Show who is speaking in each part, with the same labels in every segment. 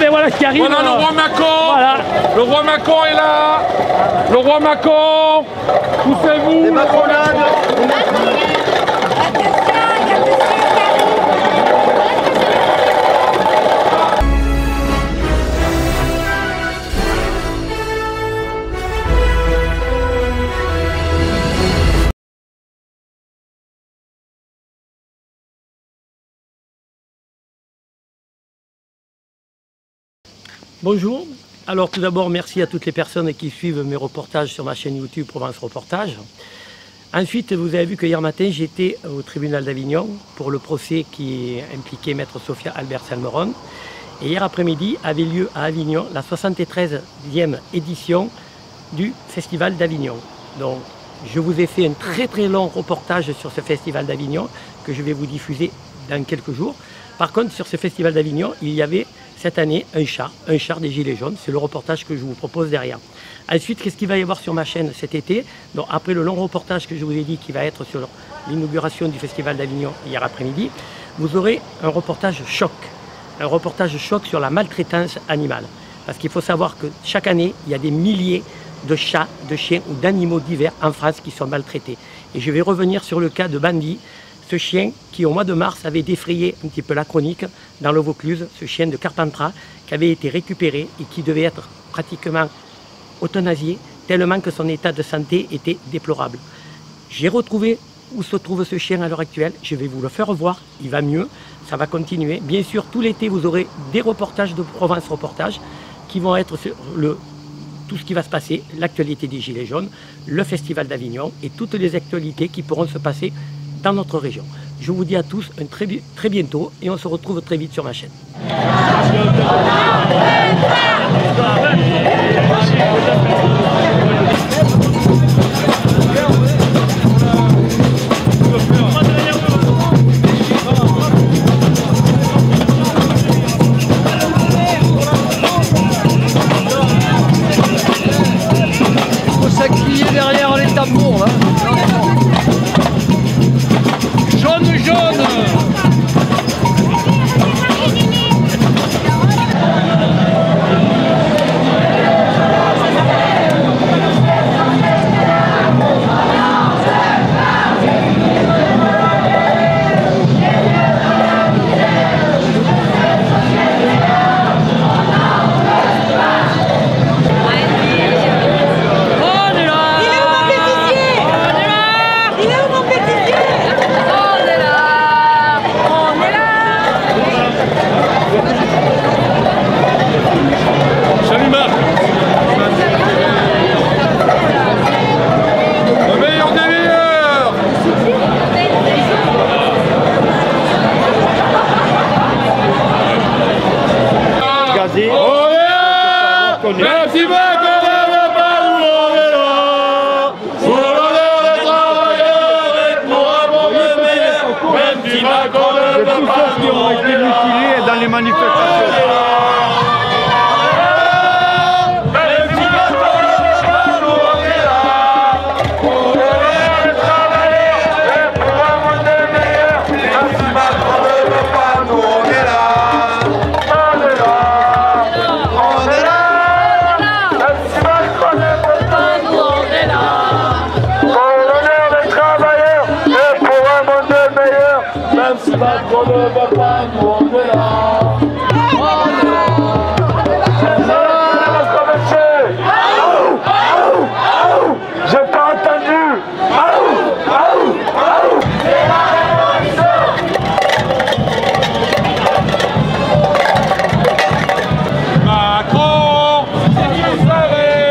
Speaker 1: ben voilà qui arrive.
Speaker 2: Voilà le roi Macon.
Speaker 1: Voilà.
Speaker 2: Le roi Macon est là. Le roi Macon. Poussez-vous.
Speaker 3: Les macronades.
Speaker 1: Bonjour. Alors tout d'abord, merci à toutes les personnes qui suivent mes reportages sur ma chaîne YouTube Provence Reportage. Ensuite, vous avez vu que hier matin, j'étais au tribunal d'Avignon pour le procès qui impliquait Maître Sophia Albert Salmeron. Et hier après-midi avait lieu à Avignon la 73e édition du Festival d'Avignon. Donc, je vous ai fait un très long reportage sur ce Festival d'Avignon que je vais vous diffuser dans quelques jours. Par contre, sur ce Festival d'Avignon, il y avait cette année un char des Gilets jaunes. C'est le reportage que je vous propose derrière. Ensuite, qu'est-ce qu'il va y avoir sur ma chaîne cet été? Donc, après le long reportage que je vous ai dit qui va être sur l'inauguration du Festival d'Avignon hier après-midi, vous aurez un reportage choc. Un reportage choc sur la maltraitance animale. Parce qu'il faut savoir que chaque année, il y a des milliers de chats, de chiens ou d'animaux divers en France qui sont maltraités. Et je vais revenir sur le cas de Bandy, ce chien qui au mois de mars avait défrayé un petit peu la chronique dans le Vaucluse, ce chien de Carpentras qui avait été récupéré et qui devait être pratiquement euthanasié tellement que son état de santé était déplorable. J'ai retrouvé où se trouve ce chien à l'heure actuelle, je vais vous le faire voir, il va mieux, ça va continuer. Bien sûr, tout l'été, vous aurez des reportages de Provence Reportage qui vont être sur tout ce qui va se passer, l'actualité des Gilets jaunes, le Festival d'Avignon et toutes les actualités qui pourront se passer dans notre région. Je vous dis à tous un très bientôt et on se retrouve très vite sur ma chaîne.
Speaker 3: Il faut s'accueillir derrière les tambours là.
Speaker 2: Jaune. Merci beaucoup.
Speaker 3: C'est tous ceux qui ont été mutilés dans les manifestations.
Speaker 2: Macron ne veut pas, nous on est là. J'ai pas entendu. Macron, si vous savez,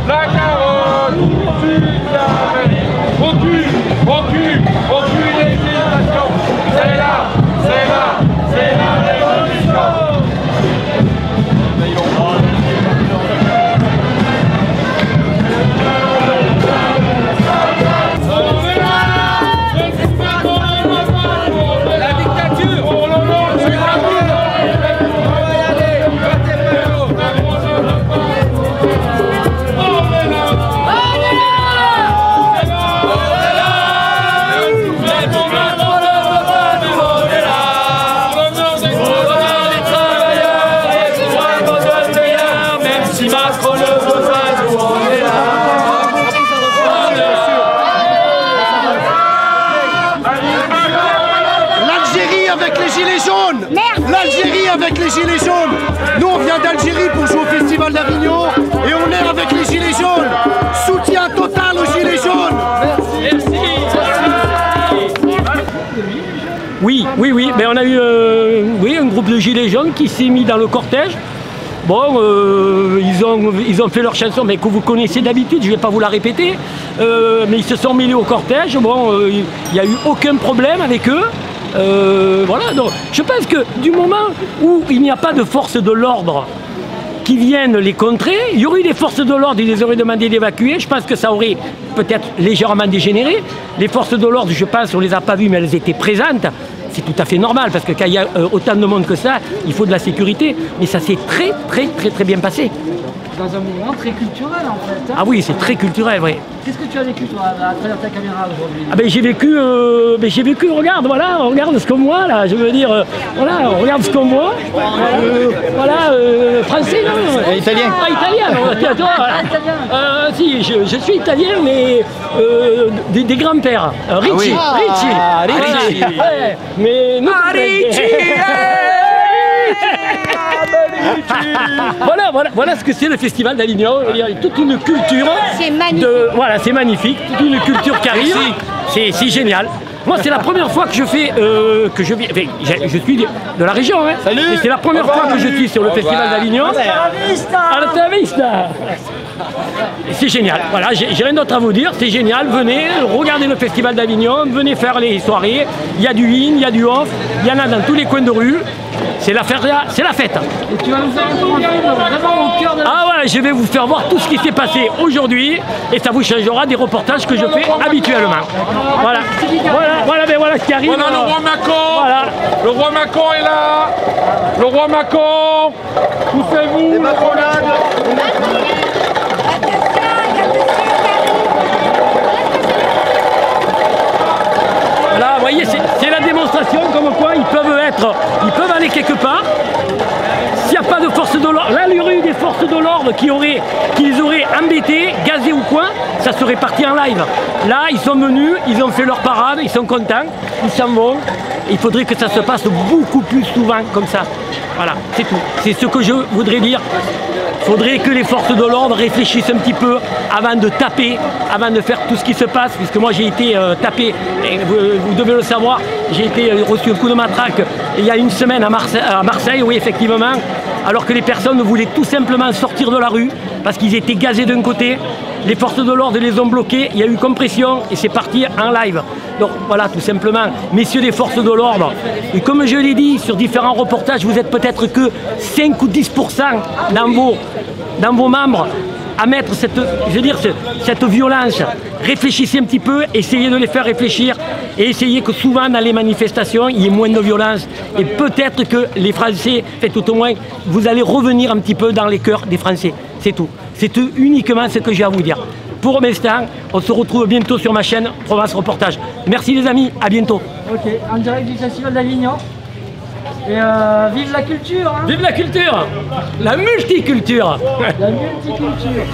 Speaker 2: la carotte, recule les inondations. C'est là.
Speaker 4: Nous, on vient d'Algérie pour jouer au Festival d'Avignon et on est avec les Gilets jaunes. Soutien total aux Gilets jaunes.
Speaker 1: Merci. Oui, mais on a eu un groupe de Gilets jaunes qui s'est mis dans le cortège. Bon, ils ont fait leur chanson, mais que vous connaissez d'habitude, je ne vais pas vous la répéter. Mais ils se sont mêlés au cortège. Bon, il n'y a eu aucun problème avec eux. Voilà, donc je pense que du moment où il n'y a pas de force de l'ordre qui viennent les contrer, il y aurait eu des forces de l'ordre, ils les auraient demandé d'évacuer. Je pense que ça aurait peut-être légèrement dégénéré. Les forces de l'ordre, je pense, on ne les a pas vues, mais elles étaient présentes. C'est tout à fait normal, parce que quand il y a autant de monde que ça, il faut de la sécurité. Mais ça s'est très bien passé.
Speaker 5: Dans un mouvement très culturel en fait. Hein.
Speaker 1: Ah oui, c'est très culturel, oui.
Speaker 5: Qu'est-ce que tu as vécu toi à travers ta caméra aujourd'hui?
Speaker 1: Ah ben j'ai vécu, regarde ce qu'on voit là, je veux dire, voilà, regarde ce qu'on voit. Français non
Speaker 3: Italien.
Speaker 1: Ah, italien, toi. Si, je suis italien, mais des grands-pères. Ricci. Ouais, mais nous, voilà ce que c'est le Festival d'Avignon. Il y a toute une culture.
Speaker 6: C'est magnifique.
Speaker 1: Voilà, c'est magnifique. Toute une culture qui arrive. C'est génial. Moi, c'est la première fois que je fais, je suis de la région. Hein.
Speaker 3: Salut.
Speaker 1: Et c'est la première fois que je suis sur le Festival d'Avignon. Alta Vista. C'est génial. Voilà, j'ai rien d'autre à vous dire. C'est génial. Venez, regardez le Festival d'Avignon. Venez faire les soirées. Il y a du in, il y a du off. Il y en a dans tous les coins de rue. C'est la fête.
Speaker 5: Et tu vas nous faire un commentaire vraiment au cœur de la...
Speaker 1: Ah voilà, je vais vous faire voir tout ce qui s'est passé aujourd'hui et ça vous changera des reportages que je fais habituellement. Voilà ce qui arrive.
Speaker 2: Voilà le roi Macron.
Speaker 1: Voilà.
Speaker 2: Le roi Macron est là. Le roi Macron. Poussez-vous.
Speaker 1: Voilà, vous voyez, c'est la démonstration comme quoi ils peuvent aller quelque part. S'il n'y a pas de force de l'ordre, là il y aurait eu des forces de l'ordre qui les auraient embêtés, gazés ou quoi, ça serait parti en live. Là, ils sont venus, ils ont fait leur parade, ils sont contents, ils s'en vont. Il faudrait que ça se passe beaucoup plus souvent comme ça. Voilà, c'est tout. C'est ce que je voudrais dire. Il faudrait que les forces de l'ordre réfléchissent un petit peu avant de taper, avant de faire tout ce qui se passe, puisque moi j'ai été tapé, et vous devez le savoir, j'ai été reçu un coup de matraque il y a une semaine à Marseille, oui effectivement, alors que les personnes voulaient tout simplement sortir de la rue, parce qu'ils étaient gazés d'un côté, les forces de l'ordre les ont bloqués, il y a eu compression et c'est parti en live. Donc voilà, tout simplement, messieurs des forces de l'ordre, et comme je l'ai dit sur différents reportages, vous êtes peut-être que 5 ou 10% dans vos membres à mettre cette violence. Réfléchissez un petit peu, essayez de les faire réfléchir et essayez que souvent dans les manifestations, il y ait moins de violence. Et peut-être que les Français, tout au moins, vous allez revenir un petit peu dans les cœurs des Français. C'est tout. C'est uniquement ce que j'ai à vous dire. Pour l'instant, on se retrouve bientôt sur ma chaîne Provence Reportage. Merci les amis, à bientôt.
Speaker 5: Ok, en direct du Festival d'Avignon. Et vive la culture hein.
Speaker 1: Vive la culture. La multiculture.
Speaker 5: La multiculture.